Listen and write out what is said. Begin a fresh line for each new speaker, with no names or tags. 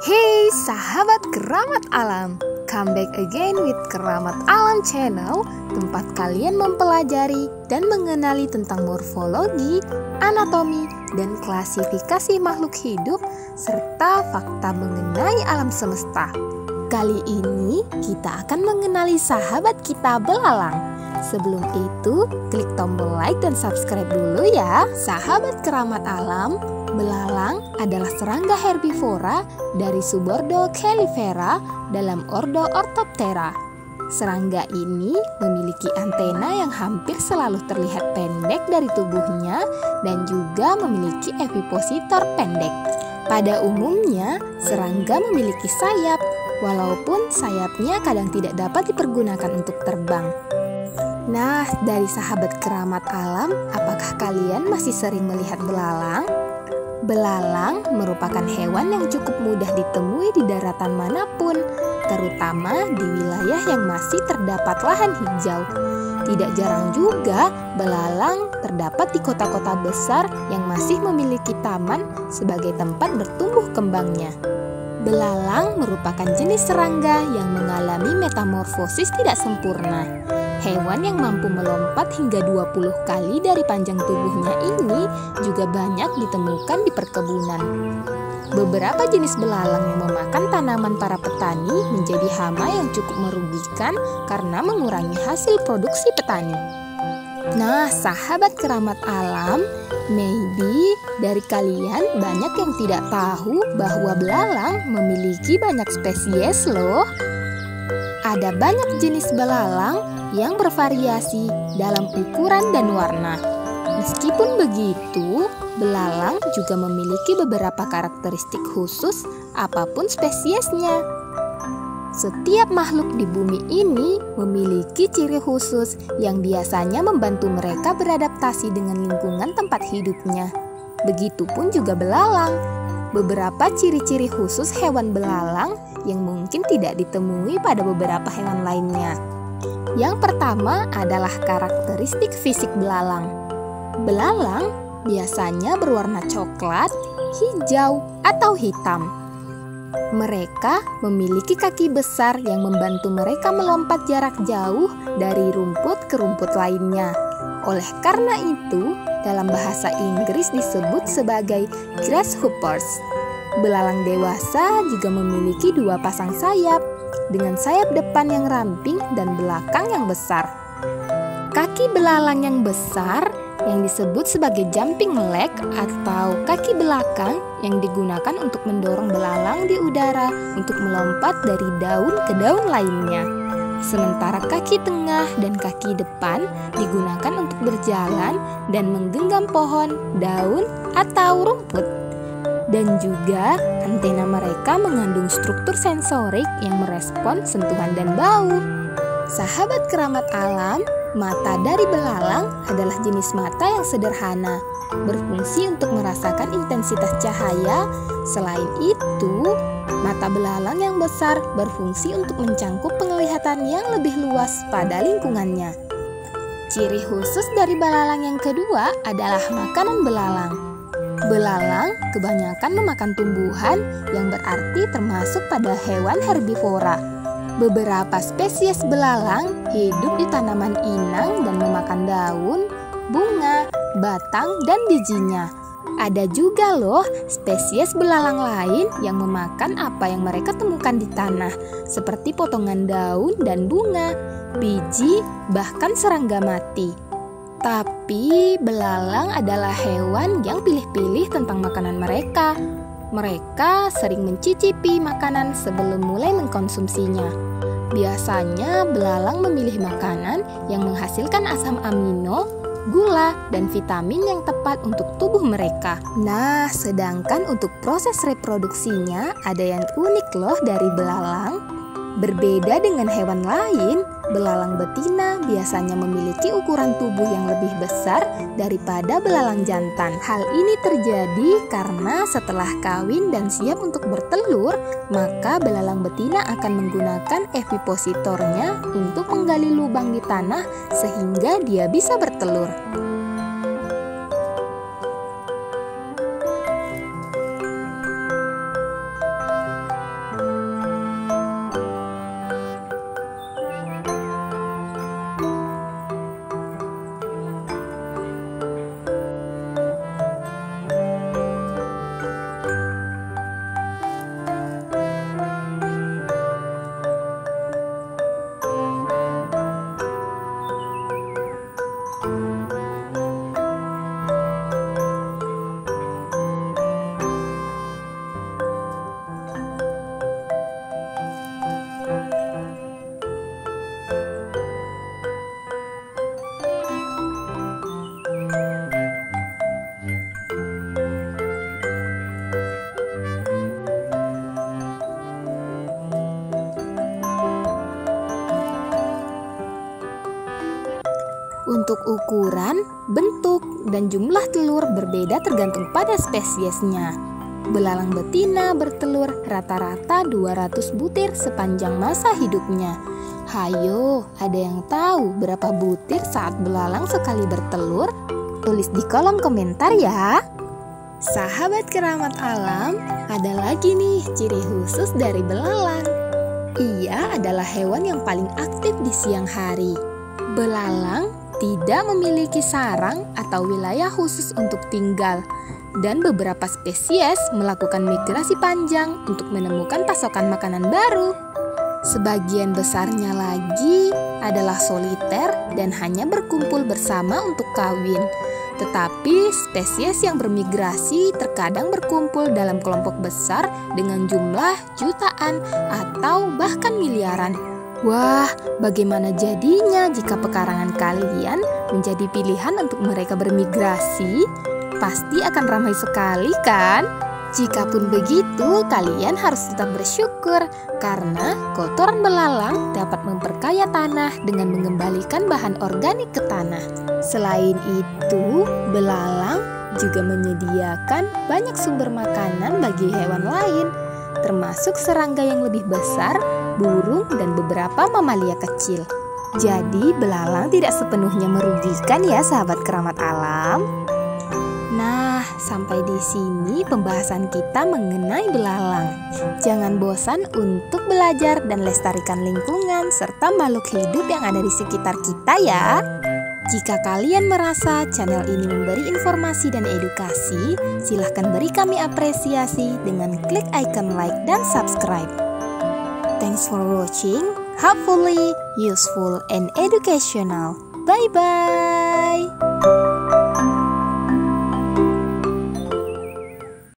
Hey sahabat keramat alam, come back again with Keramat Alam Channel, tempat kalian mempelajari dan mengenali tentang morfologi, anatomi, dan klasifikasi makhluk hidup serta fakta mengenai alam semesta. Kali ini kita akan mengenali sahabat kita belalang. Sebelum itu, klik tombol like dan subscribe dulu ya. Sahabat keramat alam, belalang adalah serangga herbivora dari subordo Calypera dalam ordo Orthoptera. Serangga ini memiliki antena yang hampir selalu terlihat pendek dari tubuhnya dan juga memiliki evipositor pendek. Pada umumnya, serangga memiliki sayap, walaupun sayapnya kadang tidak dapat dipergunakan untuk terbang. Nah, dari sahabat keramat alam, apakah kalian masih sering melihat belalang? Belalang merupakan hewan yang cukup mudah ditemui di daratan manapun, terutama di wilayah yang masih terdapat lahan hijau. Tidak jarang juga belalang terdapat di kota-kota besar yang masih memiliki taman sebagai tempat bertumbuh kembangnya. Belalang merupakan jenis serangga yang mengalami metamorfosis tidak sempurna. Hewan yang mampu melompat hingga 20 kali dari panjang tubuhnya ini juga banyak ditemukan di perkebunan. Beberapa jenis belalang yang memakan tanaman para petani menjadi hama yang cukup merugikan karena mengurangi hasil produksi petani. Nah, sahabat keramat alam, maybe dari kalian banyak yang tidak tahu bahwa belalang memiliki banyak spesies loh. Ada banyak jenis belalang yang bervariasi dalam ukuran dan warna. Meskipun begitu, belalang juga memiliki beberapa karakteristik khusus apapun spesiesnya. Setiap makhluk di bumi ini memiliki ciri khusus yang biasanya membantu mereka beradaptasi dengan lingkungan tempat hidupnya. Begitupun juga belalang. Beberapa ciri-ciri khusus hewan belalang yang mungkin tidak ditemui pada beberapa hewan lainnya. Yang pertama adalah karakteristik fisik belalang. Belalang biasanya berwarna coklat, hijau, atau hitam. Mereka memiliki kaki besar yang membantu mereka melompat jarak jauh dari rumput ke rumput lainnya. Oleh karena itu, dalam bahasa Inggris disebut sebagai grasshoppers. Belalang dewasa juga memiliki dua pasang sayap, dengan sayap depan yang ramping dan belakang yang besar. Kaki belalang yang besar yang disebut sebagai jumping leg atau kaki belakang yang digunakan untuk mendorong belalang di udara untuk melompat dari daun ke daun lainnya. Sementara kaki tengah dan kaki depan digunakan untuk berjalan dan menggenggam pohon, daun, atau rumput. Dan juga antena mereka mengandung struktur sensorik yang merespon sentuhan dan bau. Sahabat keramat alam, mata dari belalang adalah jenis mata yang sederhana, berfungsi untuk merasakan intensitas cahaya. Selain itu, mata belalang yang besar berfungsi untuk mencangkup penglihatan yang lebih luas pada lingkungannya. Ciri khusus dari belalang yang kedua adalah makanan belalang. Belalang kebanyakan memakan tumbuhan yang berarti termasuk pada hewan herbivora. Beberapa spesies belalang hidup di tanaman inang dan memakan daun, bunga, batang, dan bijinya. Ada juga loh spesies belalang lain yang memakan apa yang mereka temukan di tanah, seperti potongan daun dan bunga, biji, bahkan serangga mati. Tapi belalang adalah hewan yang pilih-pilih tentang makanan mereka. Mereka sering mencicipi makanan sebelum mulai mengkonsumsinya. Biasanya belalang memilih makanan yang menghasilkan asam amino, gula, dan vitamin yang tepat untuk tubuh mereka. Nah, sedangkan untuk proses reproduksinya ada yang unik loh dari belalang. Berbeda dengan hewan lain, belalang betina biasanya memiliki ukuran tubuh yang lebih besar daripada belalang jantan. Hal ini terjadi karena setelah kawin dan siap untuk bertelur, maka belalang betina akan menggunakan evipositornya untuk menggali lubang di tanah sehingga dia bisa bertelur. Untuk ukuran, bentuk, dan jumlah telur berbeda tergantung pada spesiesnya. Belalang betina bertelur rata-rata 200 butir sepanjang masa hidupnya. Hayo, ada yang tahu berapa butir saat belalang sekali bertelur? Tulis di kolom komentar ya. Sahabat keramat alam, ada lagi nih ciri khusus dari belalang. Ia adalah hewan yang paling aktif di siang hari. Belalang tidak memiliki sarang atau wilayah khusus untuk tinggal, dan beberapa spesies melakukan migrasi panjang untuk menemukan pasokan makanan baru. Sebagian besarnya lagi adalah soliter dan hanya berkumpul bersama untuk kawin. Tetapi spesies yang bermigrasi terkadang berkumpul dalam kelompok besar dengan jumlah jutaan atau bahkan miliaran. Wah, bagaimana jadinya jika pekarangan kalian menjadi pilihan untuk mereka bermigrasi? Pasti akan ramai sekali kan? Jikapun begitu, kalian harus tetap bersyukur karena kotoran belalang dapat memperkaya tanah dengan mengembalikan bahan organik ke tanah. Selain itu, belalang juga menyediakan banyak sumber makanan bagi hewan lain, termasuk serangga yang lebih besar, burung, dan beberapa mamalia kecil. Jadi, belalang tidak sepenuhnya merugikan ya sahabat keramat alam. Nah, sampai di sini pembahasan kita mengenai belalang. Jangan bosan untuk belajar dan lestarikan lingkungan serta makhluk hidup yang ada di sekitar kita ya. Jika kalian merasa channel ini memberi informasi dan edukasi, silahkan beri kami apresiasi dengan klik icon like dan subscribe. Thanks for watching, hopefully useful and educational. Bye-bye.